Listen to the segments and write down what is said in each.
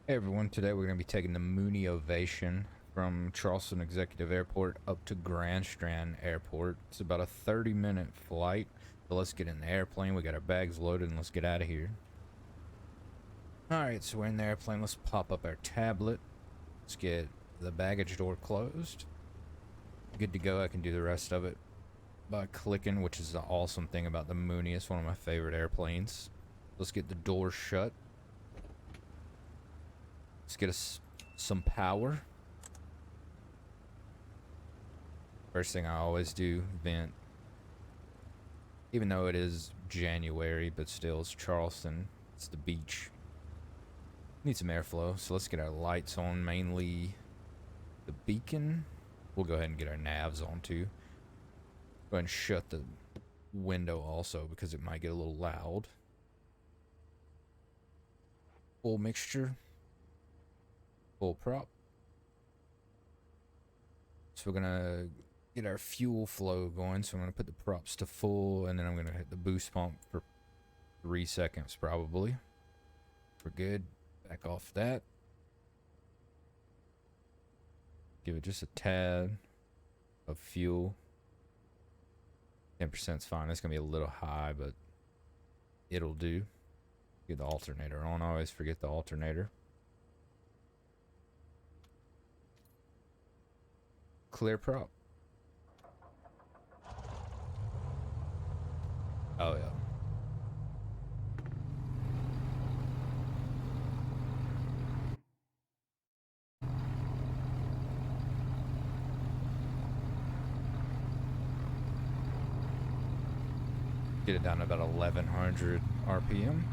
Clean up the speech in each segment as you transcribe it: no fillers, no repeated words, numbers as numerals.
Hey everyone, today we're going to be taking the Mooney Ovation from Charleston Executive Airport up to Grand Strand Airport. It's about a 30-minute flight, so let's get in the airplane. We got our bags loaded and let's get out of here. Alright, so we're in the airplane. Let's pop up our tablet. Let's get the baggage door closed. Good to go. I can do the rest of it by clicking, which is the awesome thing about the Mooney. It's one of my favorite airplanes. Let's get the door shut. Let's get us some power. First thing I always do, vent. Even though it is January, but still it's Charleston. It's the beach. Need some airflow, so let's get our lights on, mainly the beacon. We'll go ahead and get our navs on too. Go ahead and shut the window also because it might get a little loud. Full mixture. Full prop. So we're gonna get our fuel flow going. So I'm gonna put the props to full, and then I'm gonna hit the boost pump for 3 seconds probably. We're good. Back off that. Give it just a tad of fuel. 10% is fine. It's gonna be a little high, but it'll do. Get the alternator on. I always forget the alternator. Clear prop. Oh yeah. Get it down to about 1100 RPM.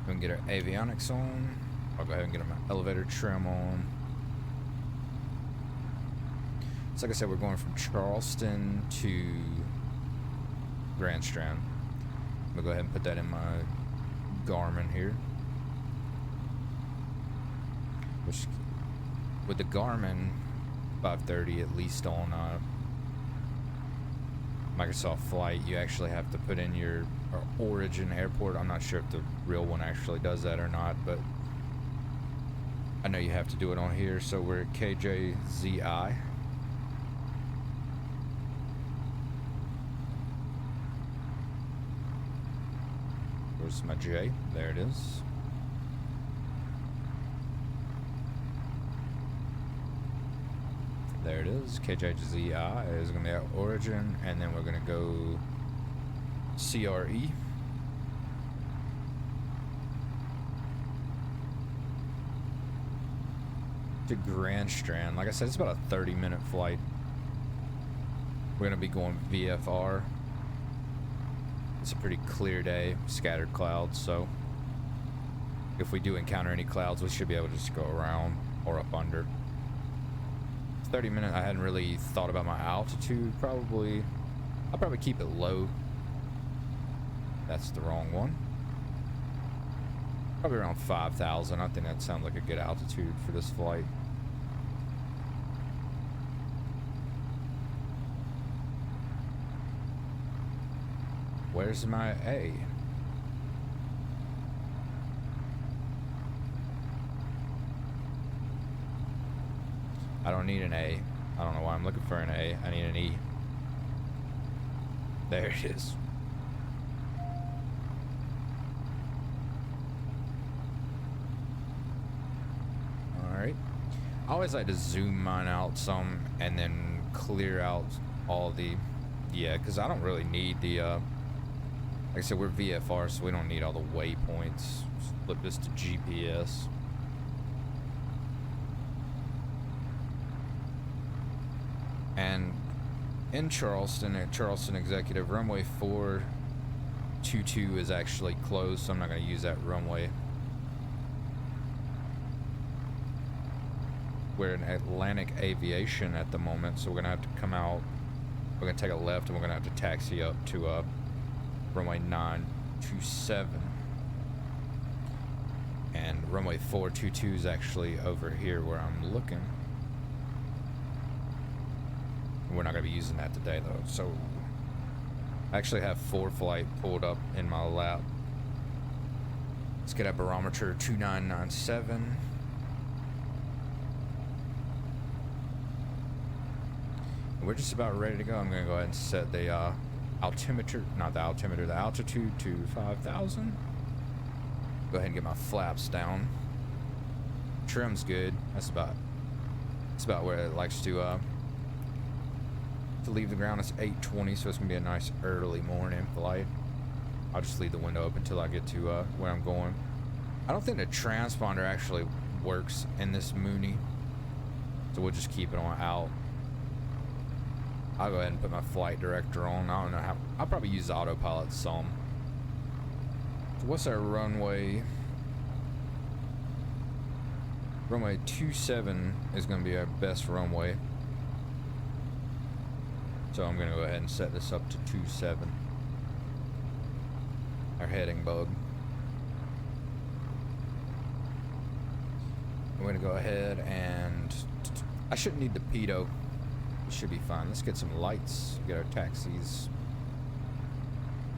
We can get our avionics on. I'll go ahead and get my elevator trim on. So like I said, we're going from Charleston to Grand Strand. I'm gonna go ahead and put that in my Garmin here. Which, with the Garmin 530 at least on Microsoft Flight, you actually have to put in your origin airport. I'm not sure if the real one actually does that or not, but I know you have to do it on here. So we're at KJZI. Where's my J? There it is. There it is. KJZI is going to be our origin, and then we're going to go CRE. To Grand Strand. Like I said, it's about a 30-minute flight. We're going to be going VFR. It's a pretty clear day, scattered clouds, so if we do encounter any clouds, we should be able to just go around or up under. 30 minutes. I hadn't really thought about my altitude. I'll probably keep it low. That's the wrong one. Probably around 5,000. I think that sounds like a good altitude for this flight. Where's my A? I don't need an A. I don't know why I'm looking for an A. I need an E. There it is. Alright. I always like to zoom mine out some and then clear out all the... Yeah, because I don't really need the... like I said, we're VFR, so we don't need all the waypoints. Just flip this to GPS. And in Charleston, at Charleston Executive, runway 422 is actually closed, so I'm not going to use that runway. We're in Atlantic Aviation at the moment, so we're going to have to come out. We're going to take a left, and we're going to have to taxi up to runway 927. And runway 422 is actually over here where I'm looking. We're not going to be using that today, though, so I actually have 4-flight pulled up in my lap. Let's get a barometer 2997. We're just about ready to go. I'm gonna go ahead and set the altimeter, not the altimeter, the altitude to 5,000. Go ahead and get my flaps down. Trim's good. That's about where it likes to leave the ground. It's 8:20, so it's gonna be a nice early morning flight. I'll just leave the window open until I get to where I'm going. I don't think the transponder actually works in this Mooney, so we'll just keep it on out. I'll go ahead and put my flight director on. I don't know how. I'll probably use autopilot some. So what's our runway? Runway 27 is going to be our best runway. So I'm going to go ahead and set this up to 27. Our heading bug. I'm going to go ahead and... I shouldn't need the pedo. It should be fine. Let's get some lights, get our taxis.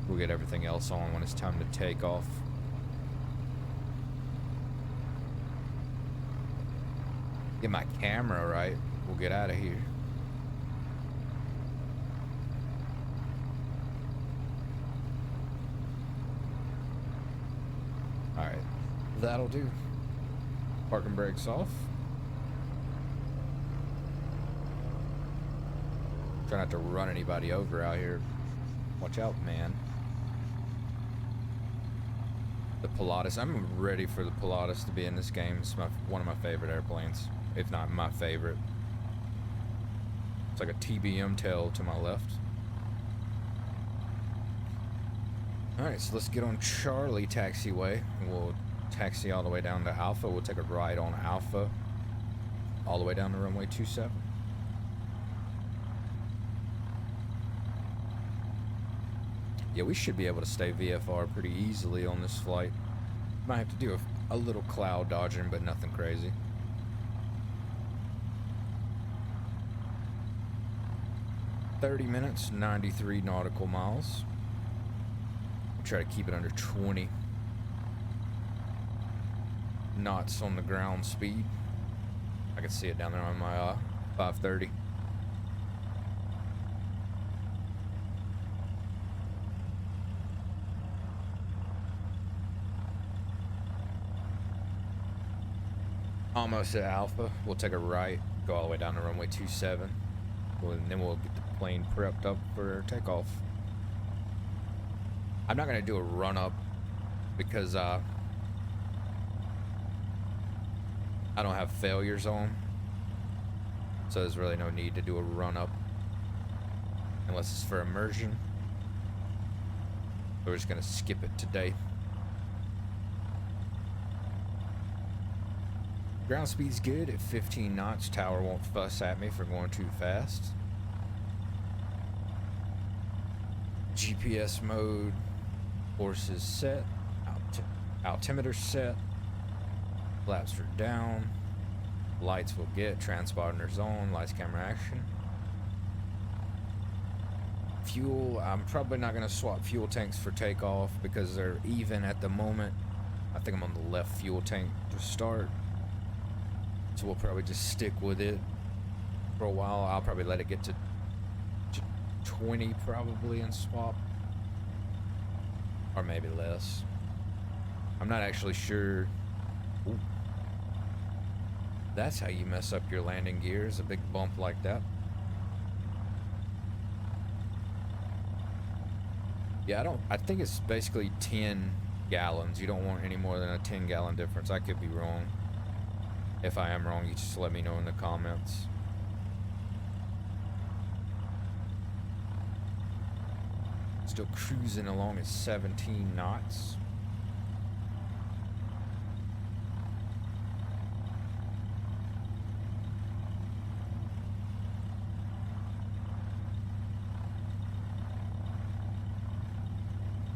We'll get everything else on when it's time to take off. Get my camera right. We'll get out of here. Alright. That'll do. Parking brakes off. Try not to run anybody over out here. Watch out, man. The Pilatus. I'm ready for the Pilatus to be in this game. It's one of my favorite airplanes, if not my favorite. It's like a TBM tail to my left. Alright, so let's get on Charlie taxiway. We'll taxi all the way down to Alpha. We'll take a ride on Alpha all the way down to runway 27. Yeah, we should be able to stay VFR pretty easily on this flight. Might have to do a little cloud dodging, but nothing crazy. "30 minutes, 93 nautical miles. We'll try to keep it under 20 knots on the ground speed. I can see it down there on my 530. Almost at Alpha. We'll take a right, go all the way down to runway 27. And then we'll get the plane prepped up for takeoff. I'm not going to do a run-up because I don't have failures on. So there's really no need to do a run-up unless it's for immersion. We're just going to skip it today. Ground speed's good at 15 knots. Tower won't fuss at me for going too fast. GPS mode. Forces set. Altimeter set. Flaps are down. Lights will get. Transponders on. Lights, camera, action. Fuel. I'm probably not going to swap fuel tanks for takeoff because they're even at the moment. I think I'm on the left fuel tank to start. So we'll probably just stick with it for a while. I'll probably let it get to 20 probably and swap. Or maybe less. I'm not actually sure. Ooh. That's how you mess up your landing gears, a big bump like that. Yeah, I think it's basically 10 gallons. You don't want any more than a 10-gallon difference. I could be wrong. If I am wrong, you just let me know in the comments. Still cruising along at 17 knots.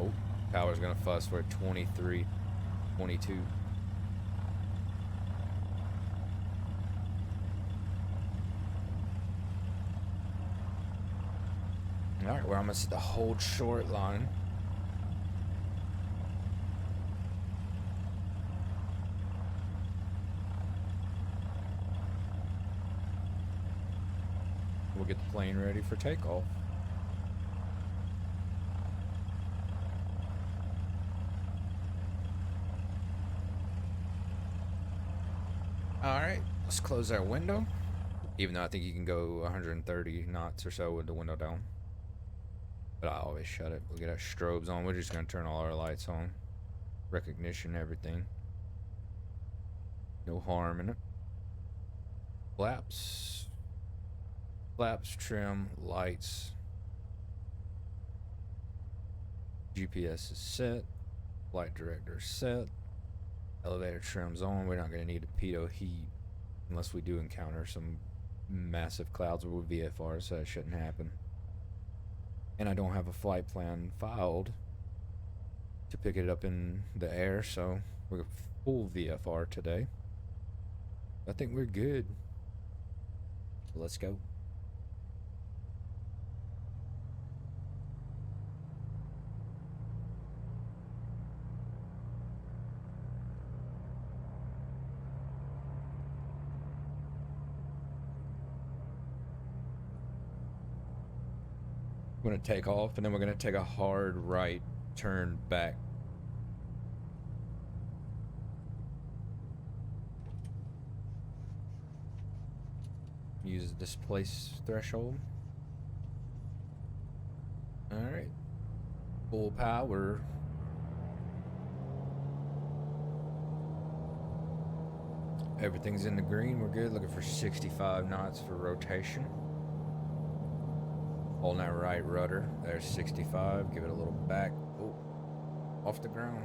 Oh, power's gonna fuss. We're at 23, 22. Alright, we're almost at the hold short line. We'll get the plane ready for takeoff. Alright, let's close our window. Even though I think you can go 130 knots or so with the window down. But I always shut it. We'll get our strobes on. We're just going to turn all our lights on. Recognition, everything. No harm in it. Flaps. Flaps, trim, lights. GPS is set. Flight director is set. Elevator trim's on. We're not going to need a pitot heat unless we do encounter some massive clouds with VFR, so that shouldn't happen. And I don't have a flight plan filed to pick it up in the air, so we're full VFR today. I think we're good. Let's go. We're going to take off, and then we're going to take a hard right turn back. Use the displace threshold. Alright. Full power. Everything's in the green. We're good. Looking for 65 knots for rotation. Holding that right rudder. There's 65. Give it a little back. Oh, off the ground.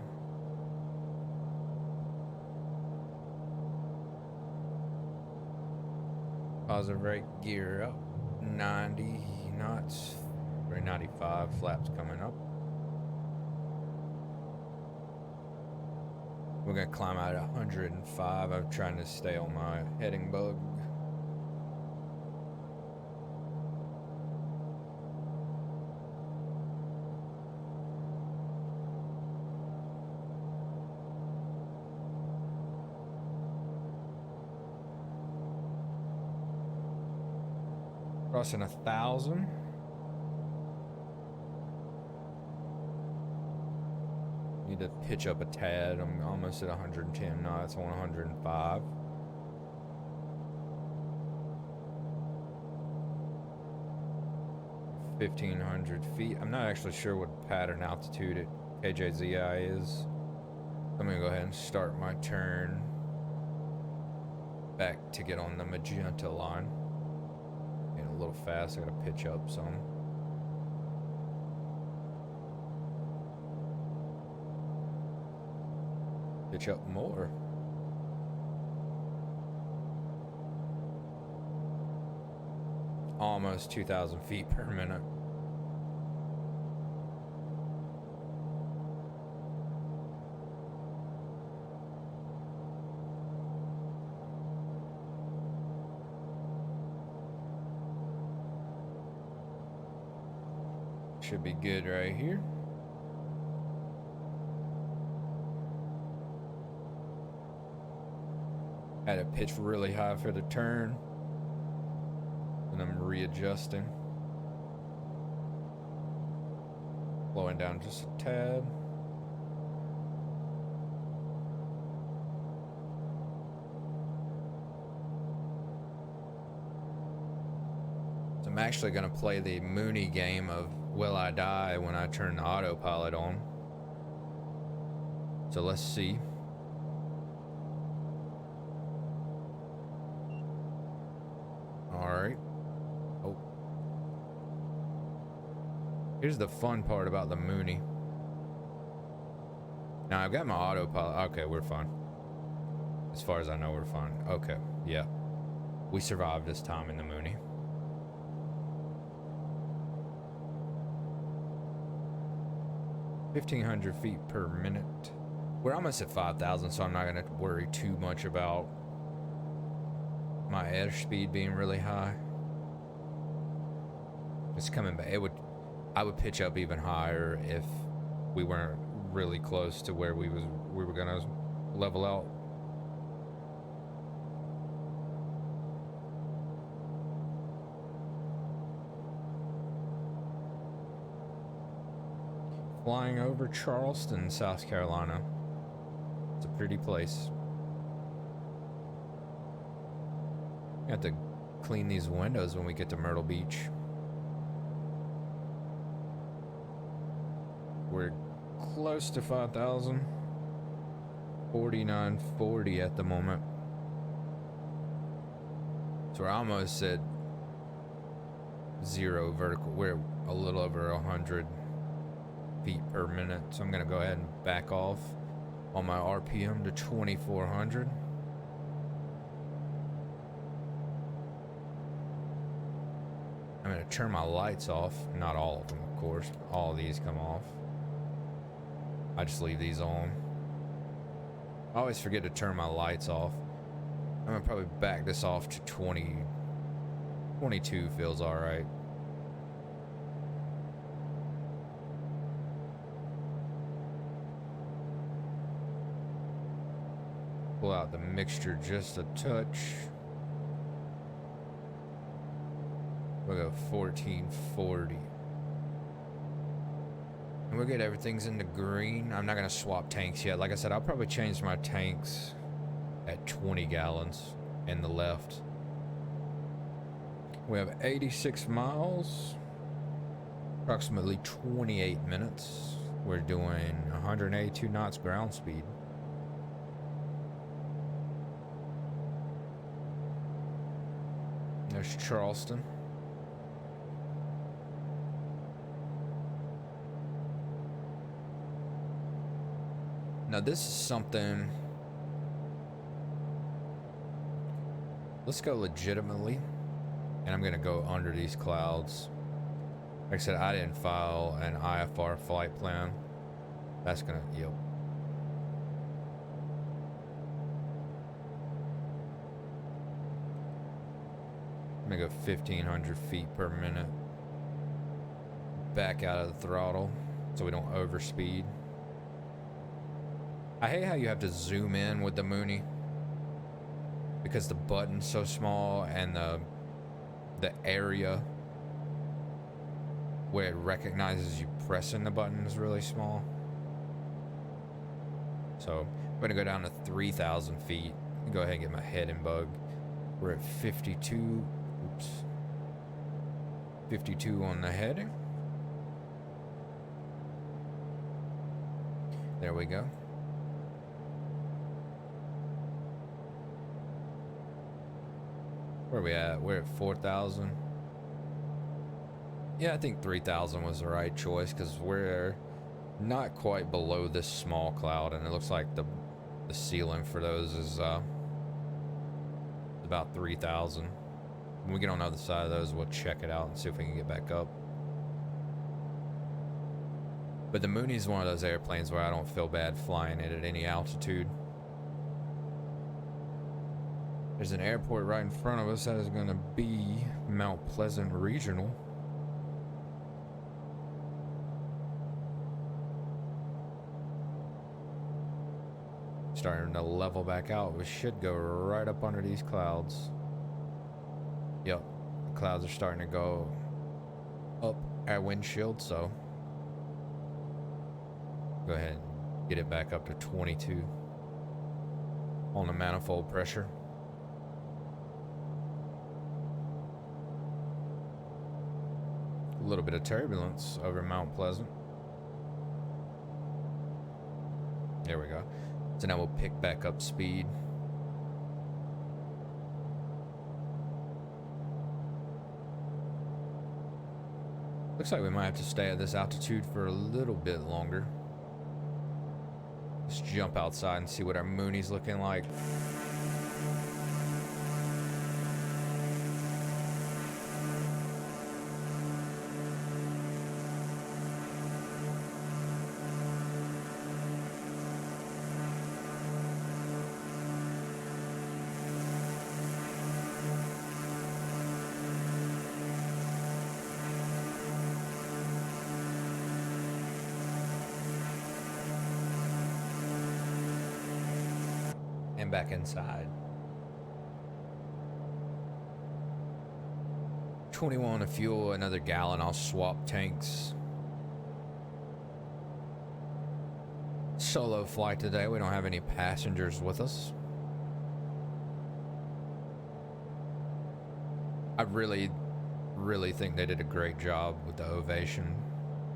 Positive rate, gear up. 90 knots. Or 95. Flaps coming up. We're going to climb out at 105. I'm trying to stay on my heading bug. Crossing 1,000. Need to pitch up a tad. I'm almost at 110 knots on 105. $1,500 feet. I'm not actually sure what pattern altitude at KJZI is. I'm gonna go ahead and start my turn back to get on the magenta line. Getting a little fast. I gotta pitch up some. Pitch up more. Almost 2,000 feet per minute. Should be good right here. Had it pitched really high for the turn, and I'm readjusting. Slowing down just a tad. So I'm actually going to play the Mooney game of Will I Die when I turn the autopilot on. So let's see. Alright. Oh. Here's the fun part about the Mooney. Now I've got my autopilot. Okay, we're fine. As far as I know, we're fine. Okay, yeah. We survived this time in the Mooney. $1,500 feet per minute. We're almost at 5,000, so I'm not going to worry too much about my airspeed being really high. It's coming back. I would pitch up even higher if we weren't really close to where we were gonna level out. Flying over Charleston, South Carolina. It's a pretty place. We have to clean these windows when we get to Myrtle Beach. We're close to 5,000. 4940 at the moment. So we're almost at 0 vertical. We're a little over 100 feet per minute. So I'm gonna go ahead and back off on my RPM to 2400. I'm gonna turn my lights off. Not all of them, of course. All of these come off. I just leave these on. I always forget to turn my lights off. I'm gonna probably back this off to 20. 22 feels alright. Pull out the mixture just a touch. We'll go 1440. And we'll get everything's in the green. I'm not gonna swap tanks yet. Like I said, I'll probably change my tanks at 20 gallons in the left. We have 86 miles, approximately 28 minutes. We're doing 182 knots ground speed. There's Charleston. Now this is something, let's go legitimately, and I'm gonna go under these clouds. Like I said, I didn't file an IFR flight plan. That's gonna, yep. I'm gonna go 1,500 feet per minute. Back out of the throttle so we don't overspeed. I hate how you have to zoom in with the Mooney because the button's so small and the area where it recognizes you pressing the button is really small. So I'm gonna go down to 3,000 feet. Go ahead and get my head in bug. We're at 52. Oops. 52 on the heading. There we go. Where are we at? We're at 4,000. Yeah, I think 3,000 was the right choice because we're not quite below this small cloud, and it looks like the ceiling for those is about 3,000. When we get on the other side of those, we'll check it out and see if we can get back up. But the Mooney is one of those airplanes where I don't feel bad flying it at any altitude. There's an airport right in front of us that is going to be Mount Pleasant Regional. Starting to level back out. We should go right up under these clouds. Yep, the clouds are starting to go up our windshield, so go ahead and get it back up to 22 on the manifold pressure. A little bit of turbulence over Mount Pleasant. There we go. So now we'll pick back up speed. Looks like we might have to stay at this altitude for a little bit longer. Let's jump outside and see what our Mooney's looking like. back inside. 21 of fuel, another gallon. I'll swap tanks. Solo flight today. We don't have any passengers with us. I really think they did a great job with the Ovation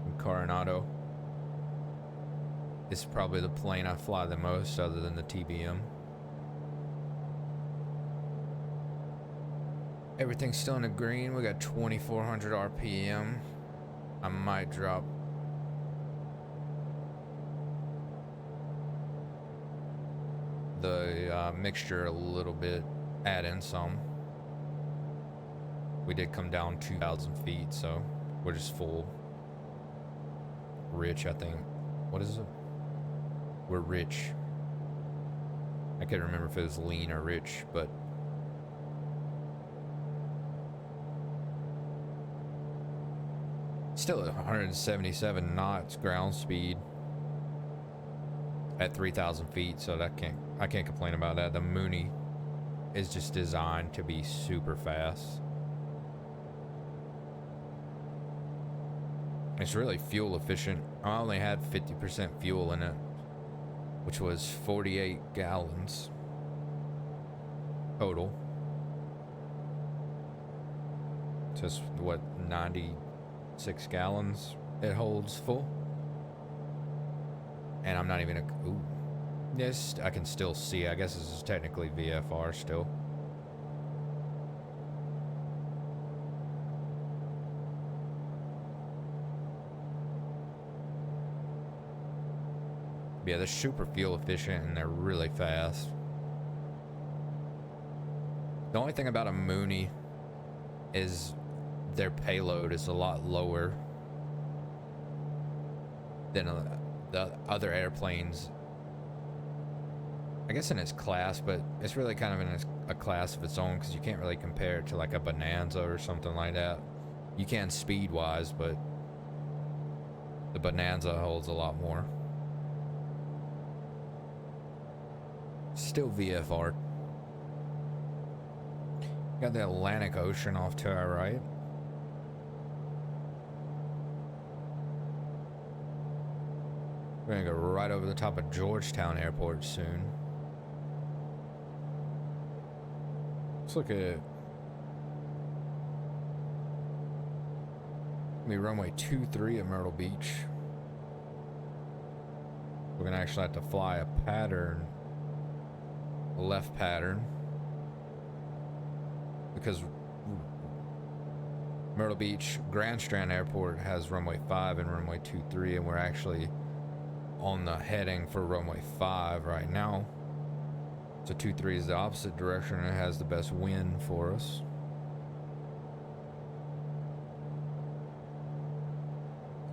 in Carenado. It's probably the plane I fly the most other than the TBM. Everything's still in the green. We got 2,400 RPM. I might drop the mixture a little bit, add in some. We did come down 2,000 feet, so we're just full. Rich, I think. What is it? We're rich. I can't remember if it was lean or rich, but still at 177 knots ground speed at 3,000 feet, so I can't complain about that. The Mooney is just designed to be super fast. It's really fuel efficient. I only had 50% fuel in it, which was 48 gallons total. Just what, 96 gallons it holds full. And I'm not even ooh. Yes, I can still see. I guess this is technically VFR still. Yeah, they're super fuel efficient and they're really fast. The only thing about a Mooney is their payload is a lot lower than the other airplanes. I guess in its class, but it's really kind of in a class of its own because you can't really compare it to like a Bonanza or something like that. You can speed-wise, but the Bonanza holds a lot more. Still VFR. Got the Atlantic Ocean off to our right. We're gonna go right over the top of Georgetown Airport soon. Let's look at runway 23 at Myrtle Beach. We're gonna actually have to fly a pattern, a left pattern, because Myrtle Beach Grand Strand Airport has runway 5 and runway 23, and we're actually on the heading for runway 5 right now. So 23 is the opposite direction and it has the best wind for us.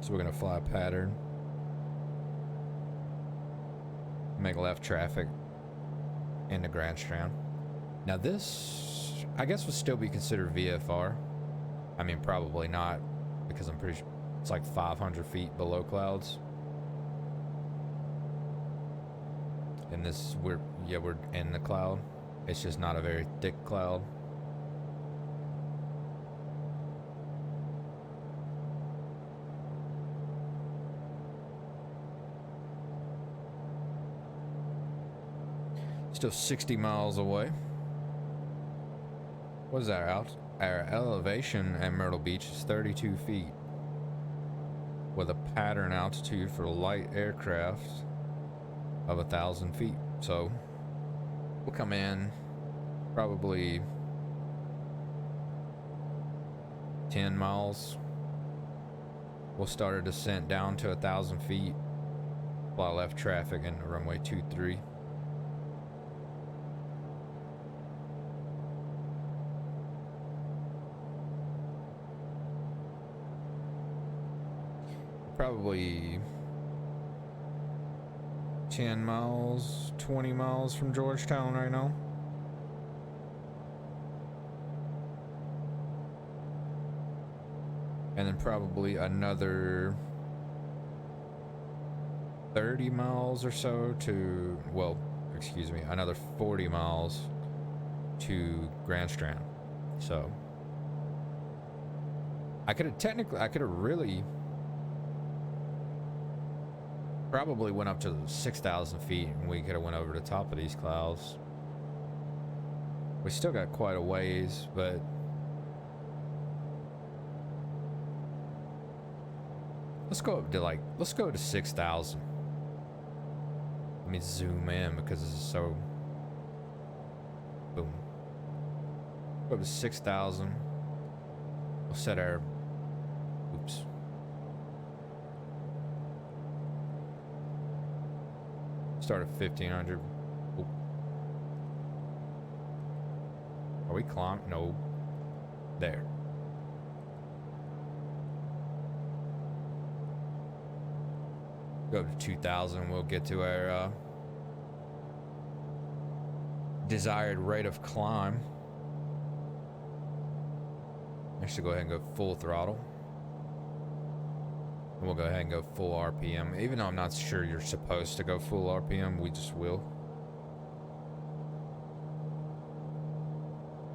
So we're gonna fly a pattern, make left traffic into Grand Strand. Now this, I guess, would still be considered VFR. I mean, probably not, because I'm pretty sure it's like 500 feet below clouds. And this, we're in the cloud. It's just not a very thick cloud. Still 60 miles away. What is our our elevation at Myrtle Beach is 32 feet with a pattern altitude for light aircraft of 1,000 feet. So we'll come in probably 10 miles. We'll start a descent down to 1,000 feet, fly left traffic into runway 23. Probably 10 miles, 20 miles from Georgetown right now. And then probably another 30 miles or so to, well, excuse me, another 40 miles to Grand Strand. So I could have really probably went up to 6,000 feet and we could have went over the top of these clouds. We still got quite a ways, but let's go up to let's go to 6,000. Let me zoom in because this is so, boom. Go up to 6,000. We'll set our, oops. Start at 1,500. Oop. Are we climbing? No. There. Go up to 2,000. We'll get to our desired rate of climb. Actually, go ahead and go full throttle. And we'll go ahead and go full RPM. Even though I'm not sure you're supposed to go full RPM, we just will.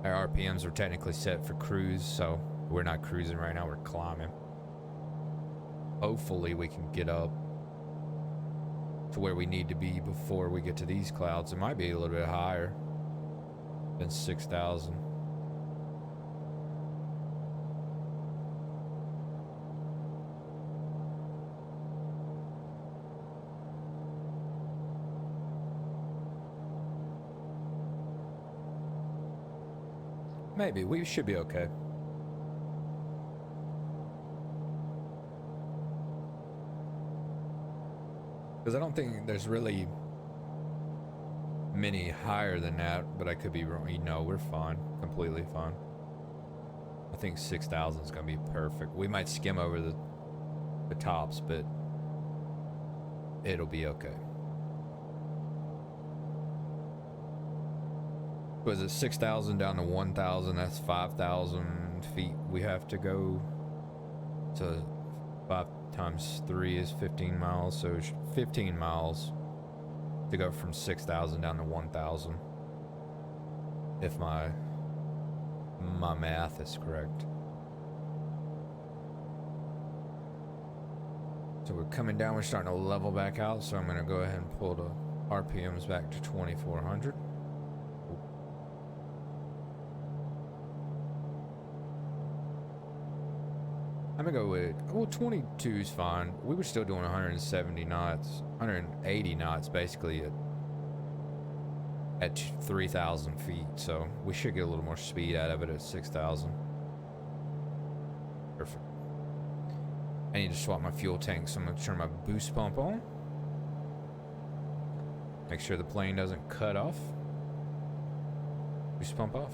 Our RPMs are technically set for cruise, so we're not cruising right now, we're climbing. Hopefully we can get up to where we need to be before we get to these clouds. It might be a little bit higher than 6,000. Maybe. We should be okay. Because I don't think there's really many higher than that, but I could be wrong. You know, we're fine. Completely fine. I think 6,000 is going to be perfect. We might skim over the tops, but it'll be okay. Was it 6,000 down to 1,000? That's 5,000 feet we have to go. So 5 times 3 is 15 miles. So 15 miles to go from 6,000 down to 1,000. If my math is correct. So we're coming down. We're starting to level back out. So I'm going to go ahead and pull the RPMs back to 2,400. I'm gonna go with, well, 22 is fine. We were still doing 170 knots, 180 knots basically at 3,000 feet. So we should get a little more speed out of it at 6,000. Perfect. I need to swap my fuel tank, so I'm gonna turn my boost pump on. Make sure the plane doesn't cut off. Boost pump off.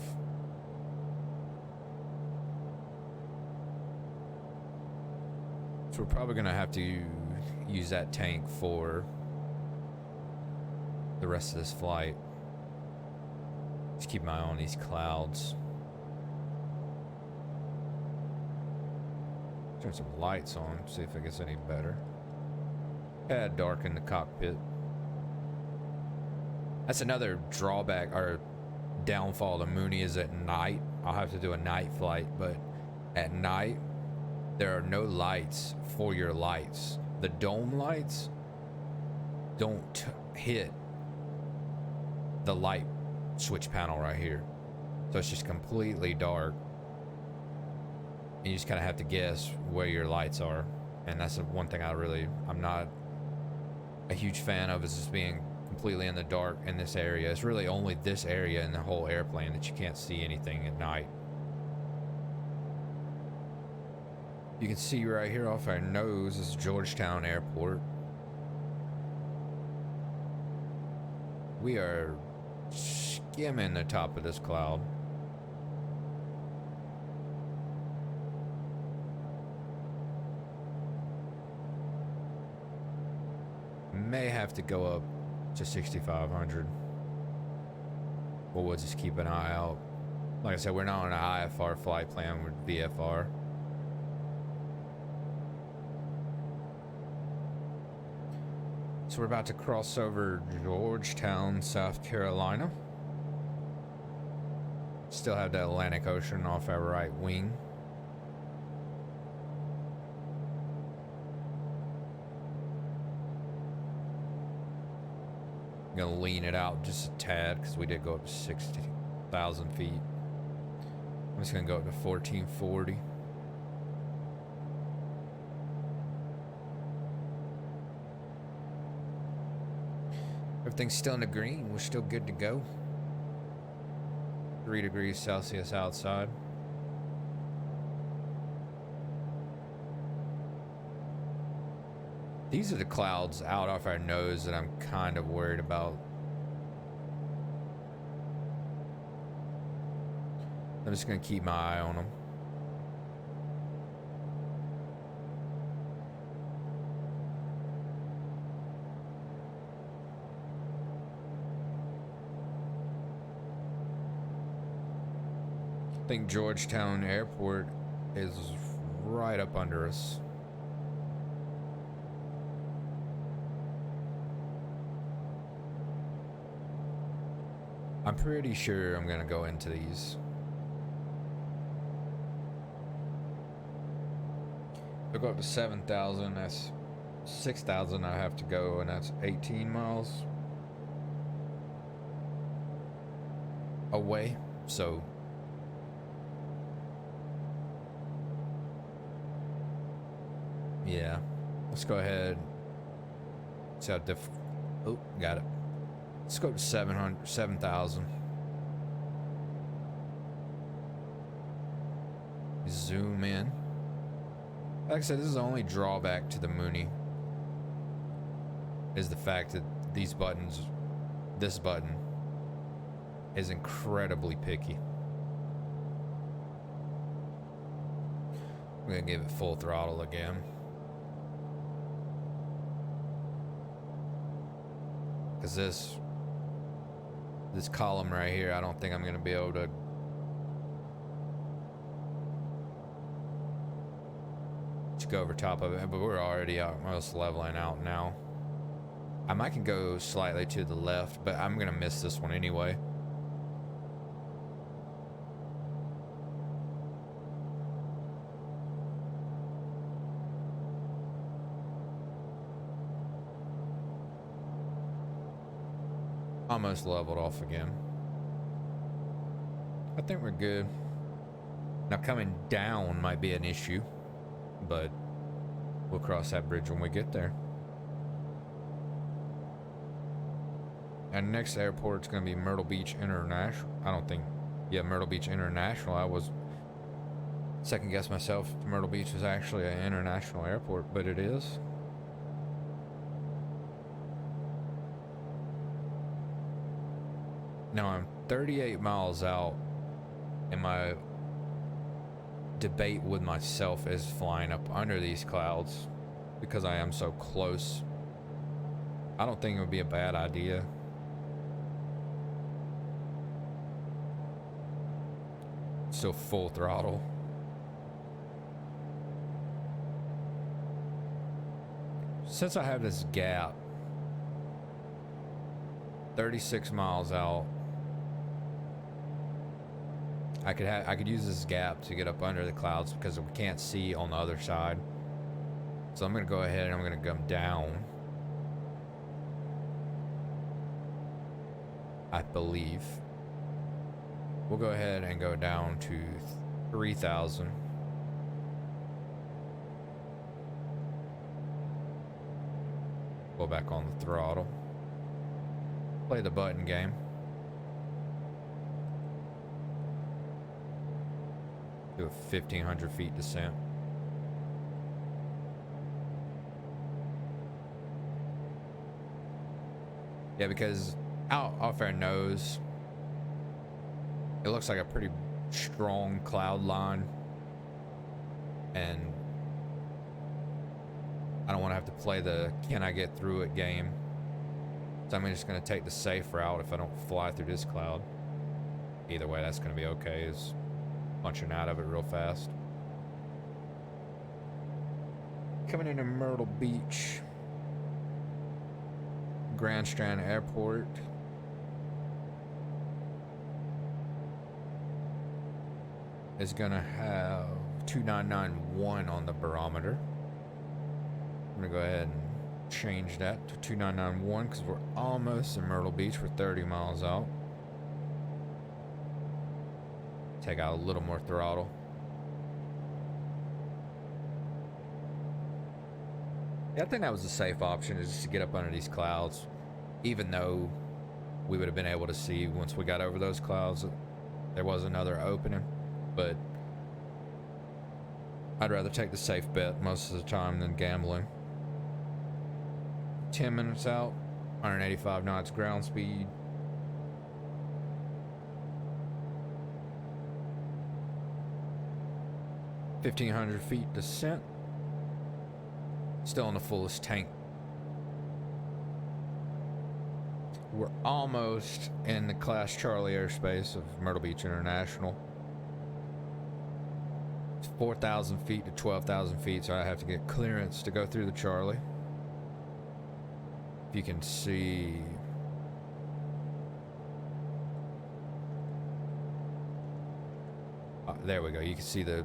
So we're probably going to have to use that tank for the rest of this flight. Just keep my eye on these clouds. Turn some lights on, see if it gets any better. Add dark in the cockpit. That's another drawback or downfall to Mooney is at night. I'll have to do a night flight, but at night, there are no lights for your lights. The dome lights don't hit the light switch panel right here. So it's just completely dark. And you just kind of have to guess where your lights are. And that's the one thing I'm not a huge fan of, is just being completely in the dark in this area. It's really only this area in the whole airplane that you can't see anything at night. You can see right here off our nose is Georgetown Airport. We are skimming the top of this cloud. May have to go up to 6,500. But we'll just keep an eye out. Like I said, we're not on an IFR flight plan, we're VFR. So we're about to cross over Georgetown, South Carolina. Still have the Atlantic Ocean off our right wing. I'm gonna lean it out just a tad because we did go up to 60,000 feet. I'm just gonna go up to 1440. Everything's still in the green. We're still good to go. 3 degrees Celsius outside. These are the clouds out off our nose that I'm kind of worried about. I'm just gonna keep my eye on them. I think Georgetown Airport is right up under us. I'm pretty sure I'm gonna go into these. If I go up to 7,000, that's 6,000 I have to go, and that's 18 miles away. So yeah, let's go ahead. See how oh, got it. Let's go to 7,000. Zoom in. Like I said, this is the only drawback to the Mooney is the fact that these buttons, this button, is incredibly picky. I'm gonna give it full throttle again. Because this column right here, I don't think I'm gonna be able to go over top of it, but we're already almost leveling out now. I might can go slightly to the left, but I'm gonna miss this one anyway. Almost leveled off again. I think we're good. Now coming down might be an issue, but we'll cross that bridge when we get there. And next airport's gonna be Myrtle Beach International. I don't think, yeah, Myrtle Beach International. I was second guess myself. Myrtle Beach is actually an international airport, but it is. Now I'm 38 miles out, and my debate with myself is flying up under these clouds because I am so close. I don't think it would be a bad idea. Still full throttle. Since I have this gap 36 miles out, I could use this gap to get up under the clouds because we can't see on the other side. So I'm gonna go ahead and I'm gonna come down. I believe. We'll go ahead and go down to 3,000. Go back on the throttle. Play the button game. Do a 1,500 feet descent. Yeah, because out off our nose, it looks like a pretty strong cloud line, and I don't want to have to play the can I get through it game. So I'm just going to take the safe route if I don't fly through this cloud. Either way, that's going to be okay. Is punching out of it real fast. Coming into Myrtle Beach. Grand Strand Airport. Is gonna have 2991 on the barometer. I'm gonna go ahead and change that to 2991 because we're almost in Myrtle Beach. We're 30 miles out. Take out a little more throttle. Yeah, I think that was a safe option, is just to get up under these clouds, even though we would have been able to see once we got over those clouds there was another opening. But I'd rather take the safe bet most of the time than gambling. 10 minutes out, 185 knots ground speed. $1,500 feet descent. Still in the fullest tank. We're almost in the Class Charlie airspace of Myrtle Beach International. 4,000 feet to 12,000 feet, so I have to get clearance to go through the Charlie. If you can see, there we go. You can see the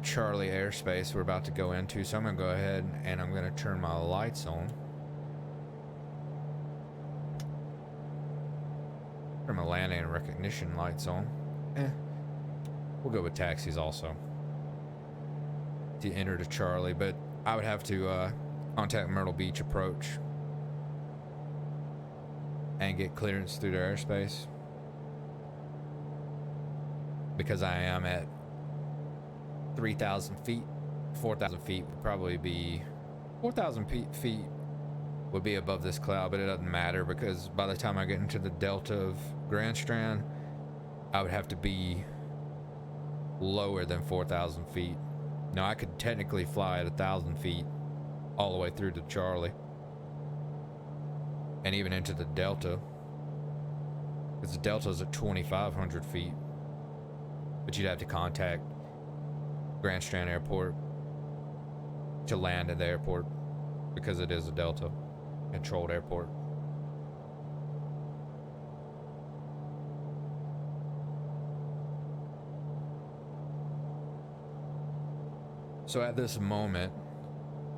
Charlie airspace we're about to go into. So I'm gonna go ahead and I'm gonna turn my lights on. Turn my landing and recognition lights on. We'll go with taxis also to enter the Charlie, but I would have to contact Myrtle Beach approach and get clearance through their airspace, because I am at 3,000 feet. 4,000 feet would probably be 4,000 feet would be above this cloud, but it doesn't matter because by the time I get into the delta of Grand Strand, I would have to be lower than 4,000 feet. Now I could technically fly at 1,000 feet all the way through to Charlie and even into the delta, because the delta is at 2,500 feet, but you'd have to contact Grand Strand Airport to land at the airport because it is a delta controlled airport. So at this moment,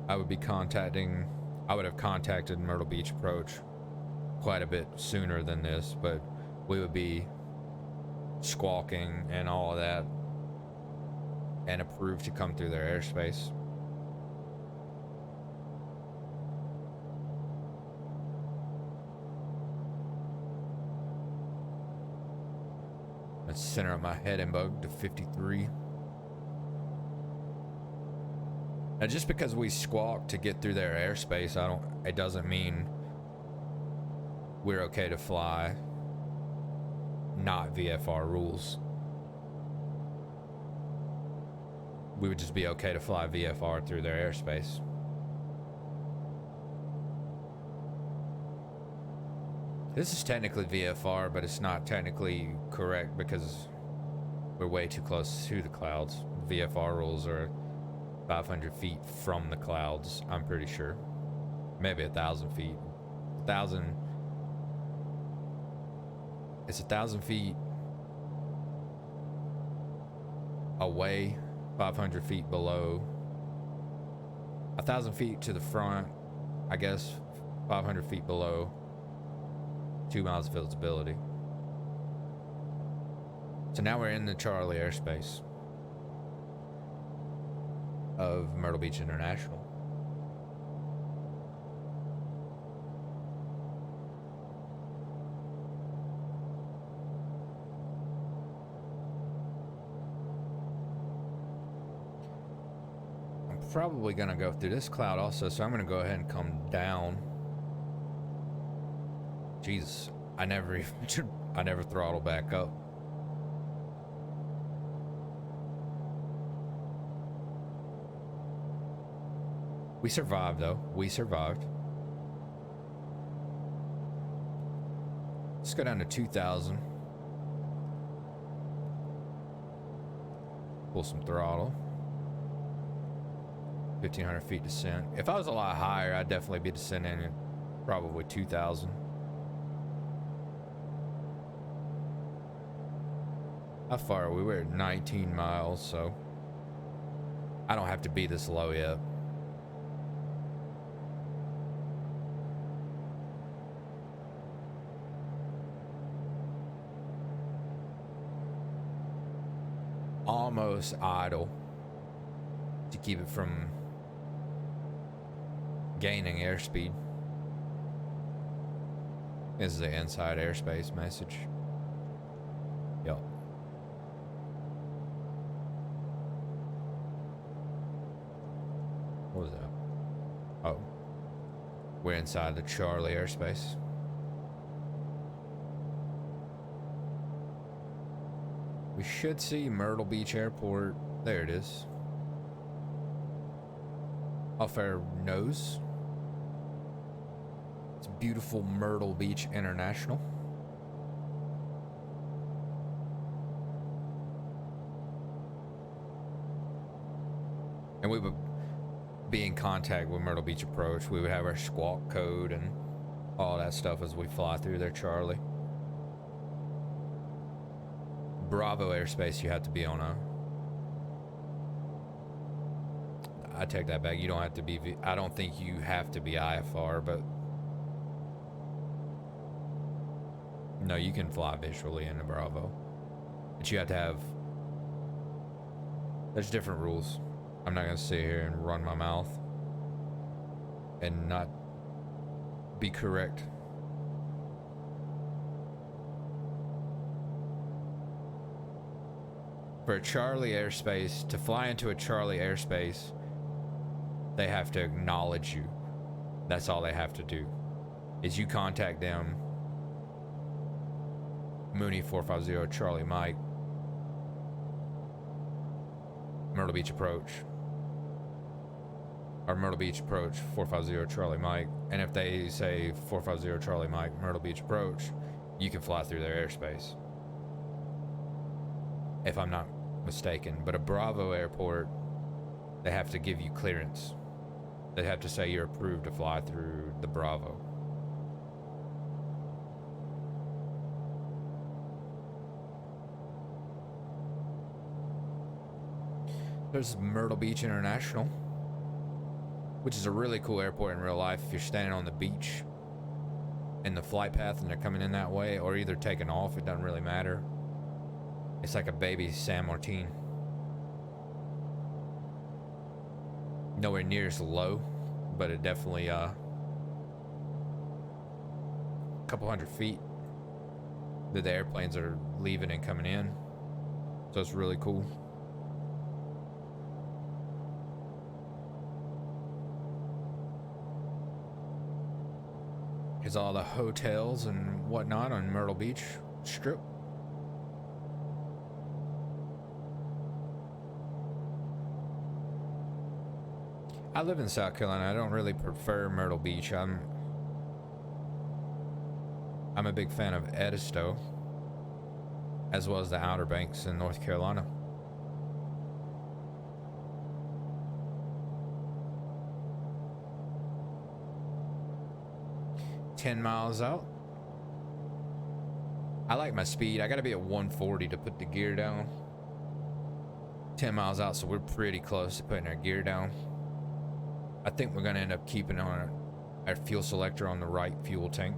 I would have contacted Myrtle Beach Approach quite a bit sooner than this, but we would be squawking and all of that and approved to come through their airspace. Let's center up my head and bug to 53. Now, just because we squawk to get through their airspace, it doesn't mean we're okay to fly not VFR rules. We would just be okay to fly VFR through their airspace. This is technically VFR, but it's not technically correct because we're way too close to the clouds. VFR rules are 500 feet from the clouds, I'm pretty sure. Maybe 1,000 feet. 1,000. It's 1,000 feet away, 500 feet below. 1,000 feet to the front, I guess, 500 feet below. 2 miles of visibility. So now we're in the Charlie airspace of Myrtle Beach International. I'm probably gonna go through this cloud also, so I'm gonna go ahead and come down. Jesus, I never throttle back up. We survived though. We survived. Let's go down to 2,000. Pull some throttle. 1,500 feet descent. If I was a lot higher, I'd definitely be descending Probably 2,000. How far are we? We're at 19 miles, so I don't have to be this low yet. Almost idle to keep it from gaining airspeed. This is the inside airspace message. Yep. What was that? Oh. We're inside the Charlie airspace. We should see Myrtle Beach Airport. There it is. Off our nose. It's beautiful Myrtle Beach International. And we would be in contact with Myrtle Beach Approach. We would have our squawk code and all that stuff as we fly through there, Charlie. Bravo airspace, you have to be on a... I take that back. You don't have to be... I don't think you have to be IFR, but... No, you can fly visually into Bravo. But you have to have... There's different rules. I'm not going to sit here and run my mouth and not be correct. For a Charlie airspace, to fly into a Charlie airspace, they have to acknowledge you. That's all they have to do. Is you contact them, Mooney 450 Charlie Mike, Myrtle Beach Approach, or Myrtle Beach Approach 450 Charlie Mike, and if they say 450 Charlie Mike, Myrtle Beach Approach, you can fly through their airspace. If I'm not mistaken. But a Bravo airport, they have to give you clearance. They have to say you're approved to fly through the Bravo. There's Myrtle Beach International, which is a really cool airport in real life. If you're standing on the beach in the flight path and they're coming in that way, or either taking off, it doesn't really matter. It's like a baby San Martin. Nowhere near as low, but it definitely a couple hundred feet that the airplanes are leaving and coming in. So it's really cool. Here's all the hotels and whatnot on Myrtle Beach Strip. I live in South Carolina. I don't really prefer Myrtle Beach. I'm a big fan of Edisto, as well as the Outer Banks in North Carolina. $10 miles out. I like my speed. I gotta be at 140 to put the gear down. 10 miles out, so we're pretty close to putting our gear down. I think we're gonna end up keeping on our fuel selector on the right fuel tank.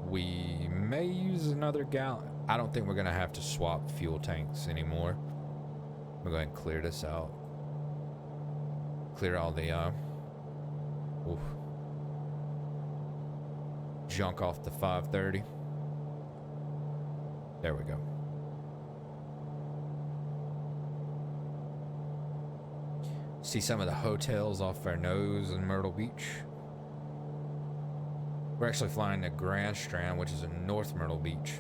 We may use another gallon. I don't think we're gonna have to swap fuel tanks anymore. We'll go ahead and clear this out. Clear all the junk off the 530. There we go. See some of the hotels off our nose in Myrtle Beach. We're actually flying to Grand Strand, which is in North Myrtle Beach.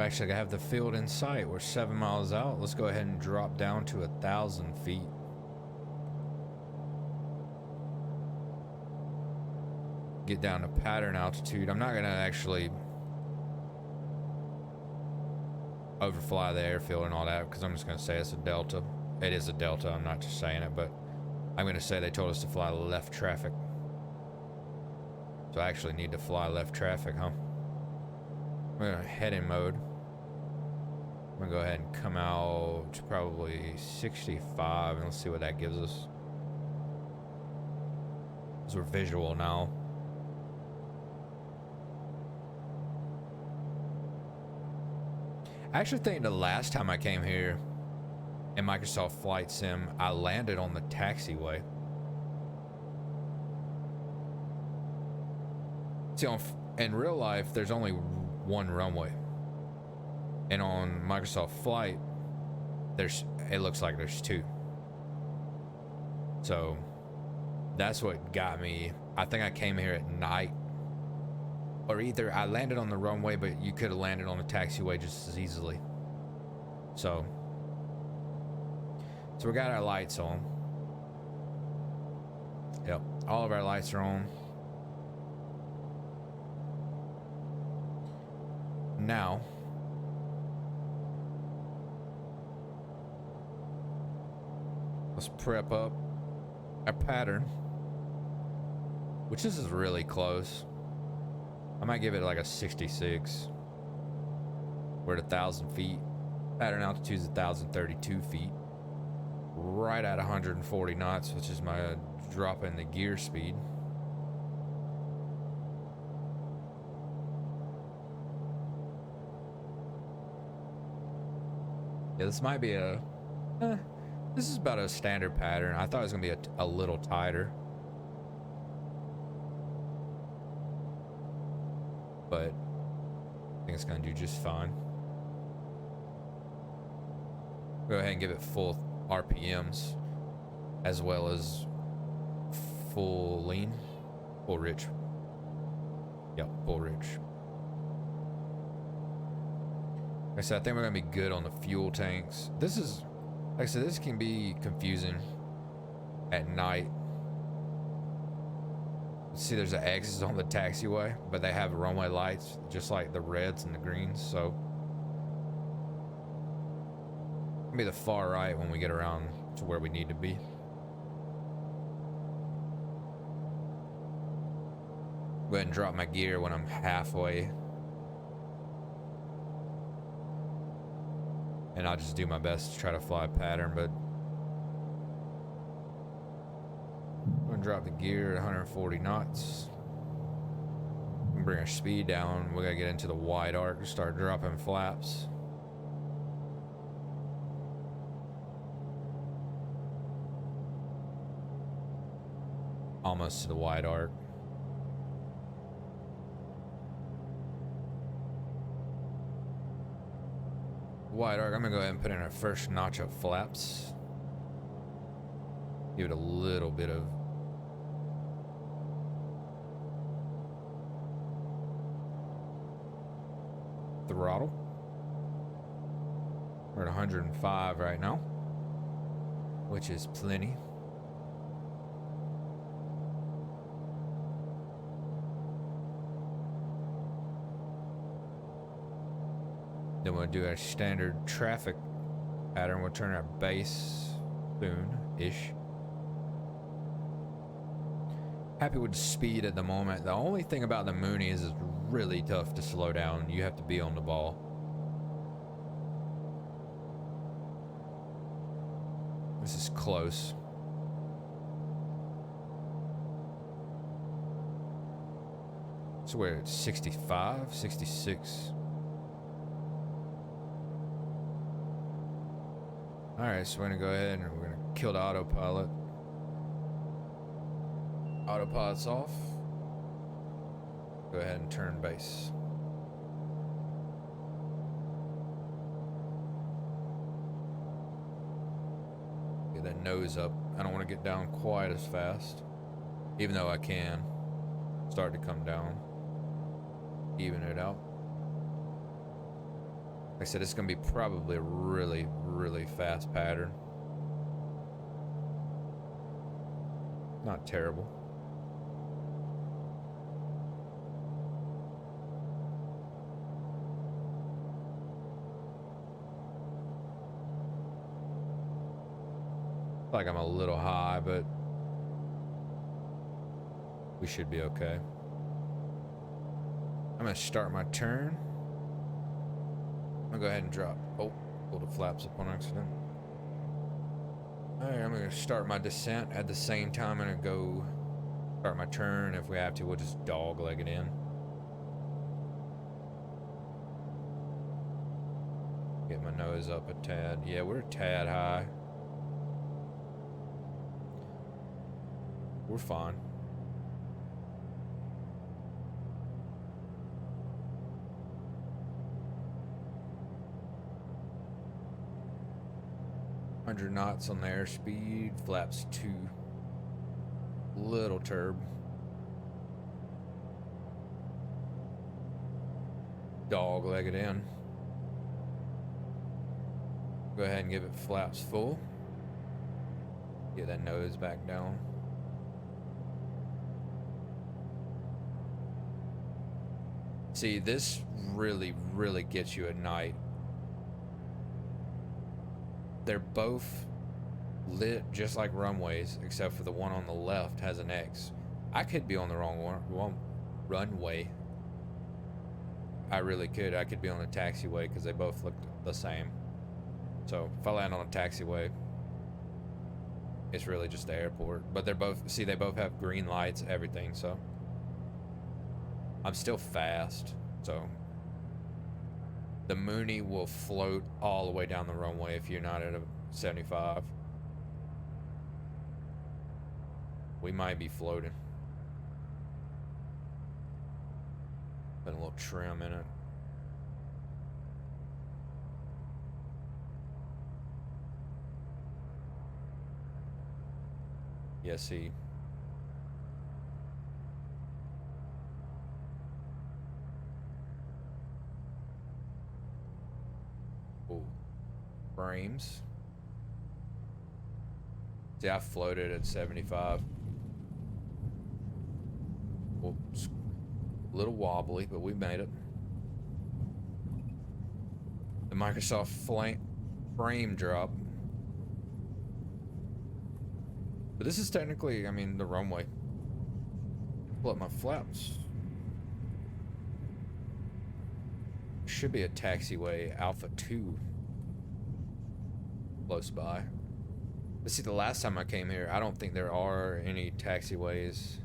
Actually, I have the field in sight. We're 7 miles out. Let's go ahead and drop down to 1,000 feet. Get down to pattern altitude. I'm not gonna actually overfly the airfield and all that because I'm just gonna say it's a delta. It is a delta. I'm not just saying it, but I'm gonna say they told us to fly left traffic. So I actually need to fly left traffic, huh? We're gonna head in mode. I'm gonna go ahead and come out to probably 65 and let's see what that gives us. Because we're visual now. I actually think the last time I came here in Microsoft Flight Sim, I landed on the taxiway. See, in real life, there's only one runway. And on Microsoft Flight, it looks like there's two. So that's what got me. I think I came here at night. Or either I landed on the runway, but you could have landed on the taxiway just as easily. So we got our lights on. Yep, all of our lights are on. Now, let's prep up our pattern, which this is really close. I might give it like a 66. We're at 1,000 feet. Pattern altitude is 1,032 feet. Right at 140 knots, which is my drop in the gear speed. Yeah, this might be this is about a standard pattern. I thought it was gonna be a little tighter. But I think it's gonna do just fine. Go ahead and give it full RPMs as well as full lean, full rich. Yep, full rich. Like I said, I think we're gonna be good on the fuel tanks. This is, like I said, this can be confusing at night. See, there's an exit on the taxiway, but they have runway lights just like the reds and the greens, so it'll be the far right when we get around to where we need to be. Go ahead and drop my gear when I'm halfway, and I'll just do my best to try to fly a pattern, but I'm gonna drop the gear at 140 knots. Bring our speed down. We gotta get into the wide arc and start dropping flaps. Almost to the wide arc. Wide arc, I'm gonna go ahead and put in our first notch of flaps. Give it a little bit of throttle. We're at 105 right now, which is plenty. Then we'll do our standard traffic pattern. We'll turn our base soon-ish. Happy with the speed at the moment. The only thing about the Mooney is it's really tough to slow down. You have to be on the ball. This is close. So we're at 65, 66. Alright, so we're gonna go ahead and we're gonna kill the autopilot. Autopilot's off. Go ahead and turn base. Get that nose up. I don't want to get down quite as fast, even though I can start to come down. Even it out. Like I said, it's going to be probably a really, really fast pattern. Not terrible. Like I'm a little high, but we should be okay. I'm gonna start my turn. I'm gonna go ahead and drop. Oh, pulled the flaps up on accident. Alright, I'm gonna start my descent. At the same time, I'm gonna go start my turn. If we have to, we'll just dogleg it in. Get my nose up a tad. Yeah, we're a tad high. We're fine. Hundred knots on the airspeed, flaps 2. Little turb. Dog leg it in. Go ahead and give it flaps full. Get that nose back down. See, this really, really gets you at night. They're both lit just like runways, except for the one on the left has an X. I could be on the wrong runway. I really could. I could be on a taxiway because they both look the same. So if I land on a taxiway, it's really just the airport. But they're both, see, they both have green lights, everything, so. I'm still fast, so. The Mooney will float all the way down the runway if you're not at a 75. We might be floating. Put a little trim in it. Yes, see. Oh, frames. See, I floated at 75. Well, a little wobbly, but we made it. The Microsoft frame drop. But this is technically, I mean, the runway. Pull up my flaps. Should be a taxiway Alpha 2 close by. But see, the last time I came here, I don't think there are any taxiways.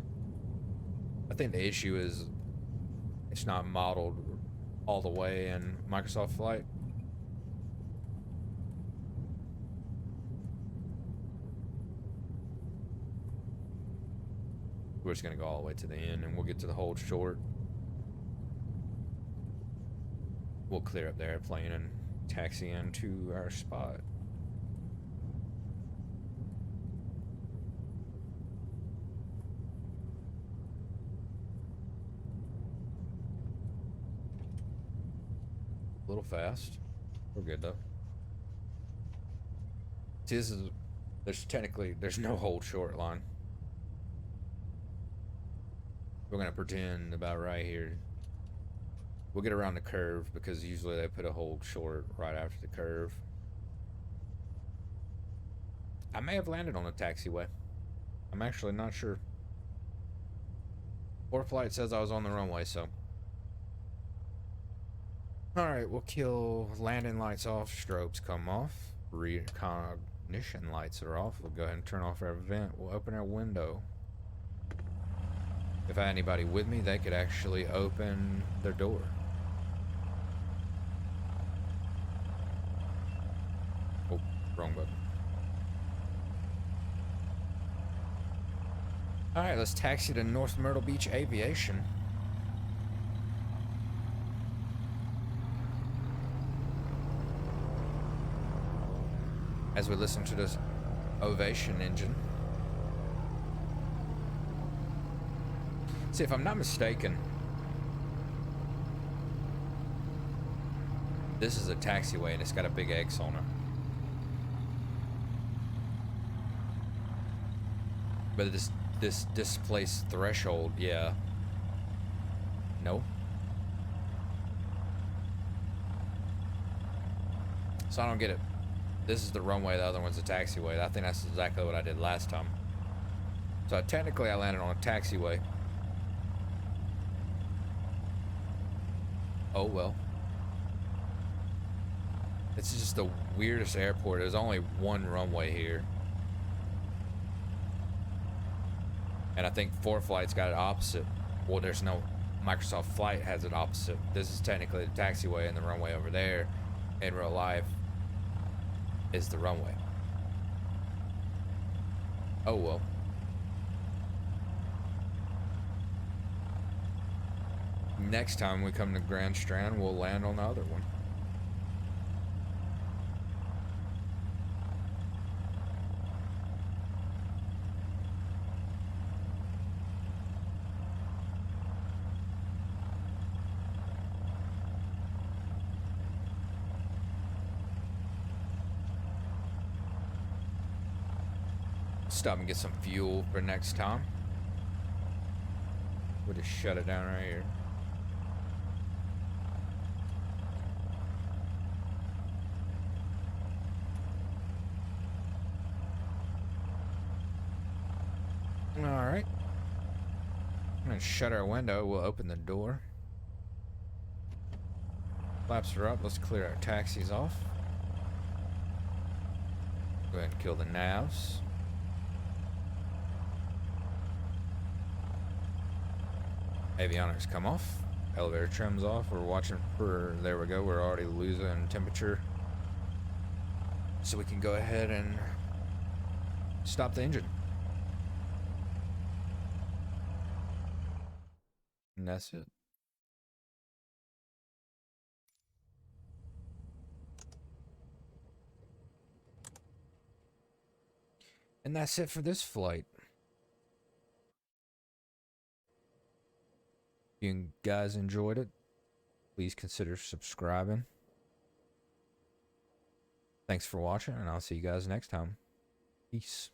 I think the issue is it's not modeled all the way in Microsoft Flight. We're just gonna go all the way to the end and we'll get to the hold short. We'll clear up the airplane and taxi into our spot. A little fast. We're good though. See, there's no hold short line. We're gonna pretend about right here. We'll get around the curve because usually they put a hold short right after the curve. I may have landed on a taxiway. I'm actually not sure. FliGht says I was on the runway, so. Alright, we'll kill landing lights off, strobes come off, recognition lights are off. We'll go ahead and turn off our vent. We'll open our window. If I had anybody with me, they could actually open their door. Oh, wrong button. Alright, let's taxi to North Myrtle Beach Aviation. As we listen to this Ovation engine. See, if I'm not mistaken, This is a taxiway and it's got a big X on it. But this displaced threshold, yeah. No. So I don't get it. This is the runway, the other one's a taxiway. I think that's exactly what I did last time. So technically I landed on a taxiway. Oh well. It's just the weirdest airport. There's only one runway here. And I think ForeFlight's got it opposite. Well, there's no... Microsoft Flight has it opposite. This is technically the taxiway, and the runway over there, in real life, is the runway. Oh, well. Next time we come to Grand Strand, we'll land on the other one. Stop and get some fuel for next time. We'll just shut it down right here. Alright. I'm gonna shut our window. We'll open the door. Flaps are up. Let's clear our taxis off. Go ahead and kill the navs. Avionics come off. Elevator trims off. We're watching for... There we go. We're already losing temperature. So we can go ahead and stop the engine. And that's it. And that's it for this flight. If you guys enjoyed it, please consider subscribing. Thanks for watching, and I'll see you guys next time. Peace.